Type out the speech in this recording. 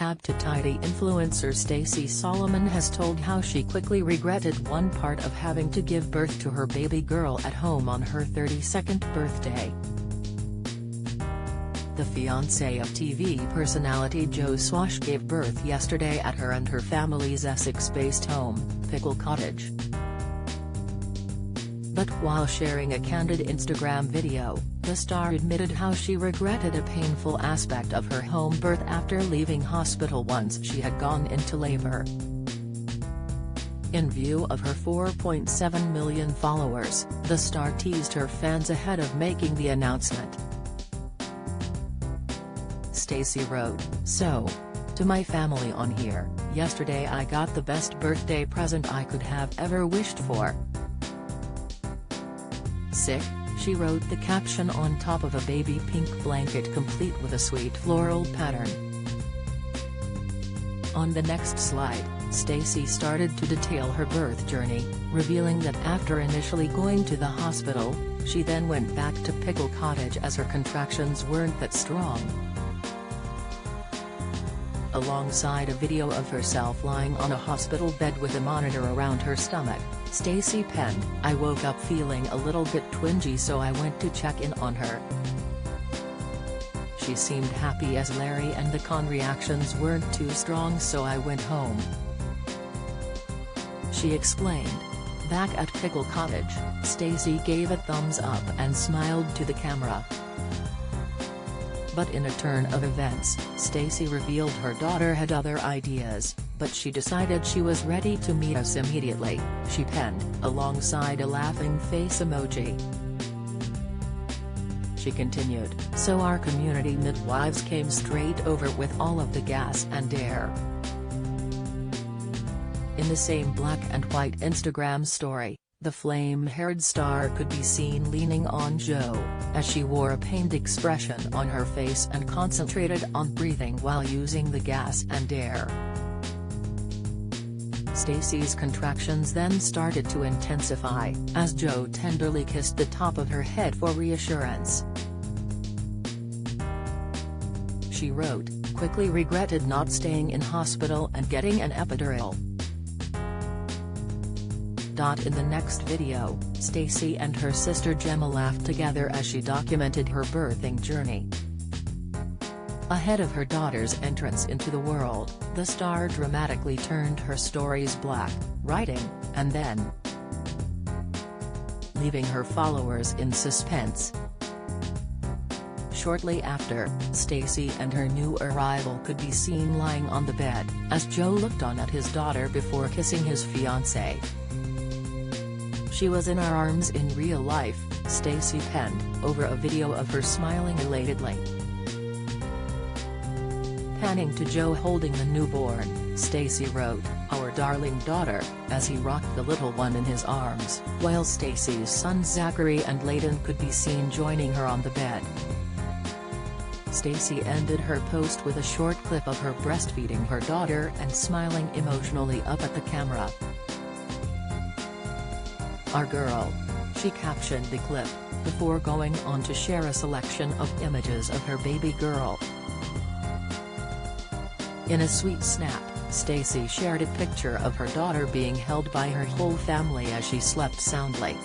Tab to Tidy influencer Stacey Solomon has told how she quickly regretted one part of having to give birth to her baby girl at home on her 32nd birthday. The fiancé of TV personality Joe Swash gave birth yesterday at her and her family's Essex-based home, Pickle Cottage. But while sharing a candid Instagram video, the star admitted how she regretted a painful aspect of her home birth after leaving hospital once she had gone into labor. In view of her 4.7 million followers, the star teased her fans ahead of making the announcement. Stacey wrote, "So, to my family on here, yesterday I got the best birthday present I could have ever wished for. Sick," she wrote the caption on top of a baby pink blanket complete with a sweet floral pattern. On the next slide, Stacey started to detail her birth journey, revealing that after initially going to the hospital, she then went back to Pickle Cottage as her contractions weren't that strong. Alongside a video of herself lying on a hospital bed with a monitor around her stomach, Stacey penned, "I woke up feeling a little bit twingy so I went to check in on her. She seemed happy as Larry and the con reactions weren't too strong so I went home." She explained. Back at Pickle Cottage, Stacey gave a thumbs up and smiled to the camera. But in a turn of events, Stacey revealed her daughter had other ideas, but she decided she was ready to meet us immediately, she penned, alongside a laughing face emoji. She continued, "So our community midwives came straight over with all of the gas and air." In the same black and white Instagram story, the flame-haired star could be seen leaning on Joe, as she wore a pained expression on her face and concentrated on breathing while using the gas and air. Stacey's contractions then started to intensify, as Joe tenderly kissed the top of her head for reassurance. She wrote, "Quickly regretted not staying in hospital and getting an epidural." In the next video, Stacey and her sister Gemma laughed together as she documented her birthing journey. Ahead of her daughter's entrance into the world, the star dramatically turned her stories black, writing, "And then," leaving her followers in suspense. Shortly after, Stacey and her new arrival could be seen lying on the bed, as Joe looked on at his daughter before kissing his fiancée. "She was in our arms in real life," Stacey penned, over a video of her smiling elatedly. Panning to Joe holding the newborn, Stacey wrote, "Our darling daughter," as he rocked the little one in his arms, while Stacey's sons Zachary and Layden could be seen joining her on the bed. Stacey ended her post with a short clip of her breastfeeding her daughter and smiling emotionally up at the camera. "Our girl," she captioned the clip, before going on to share a selection of images of her baby girl. In a sweet snap, Stacey shared a picture of her daughter being held by her whole family as she slept soundly.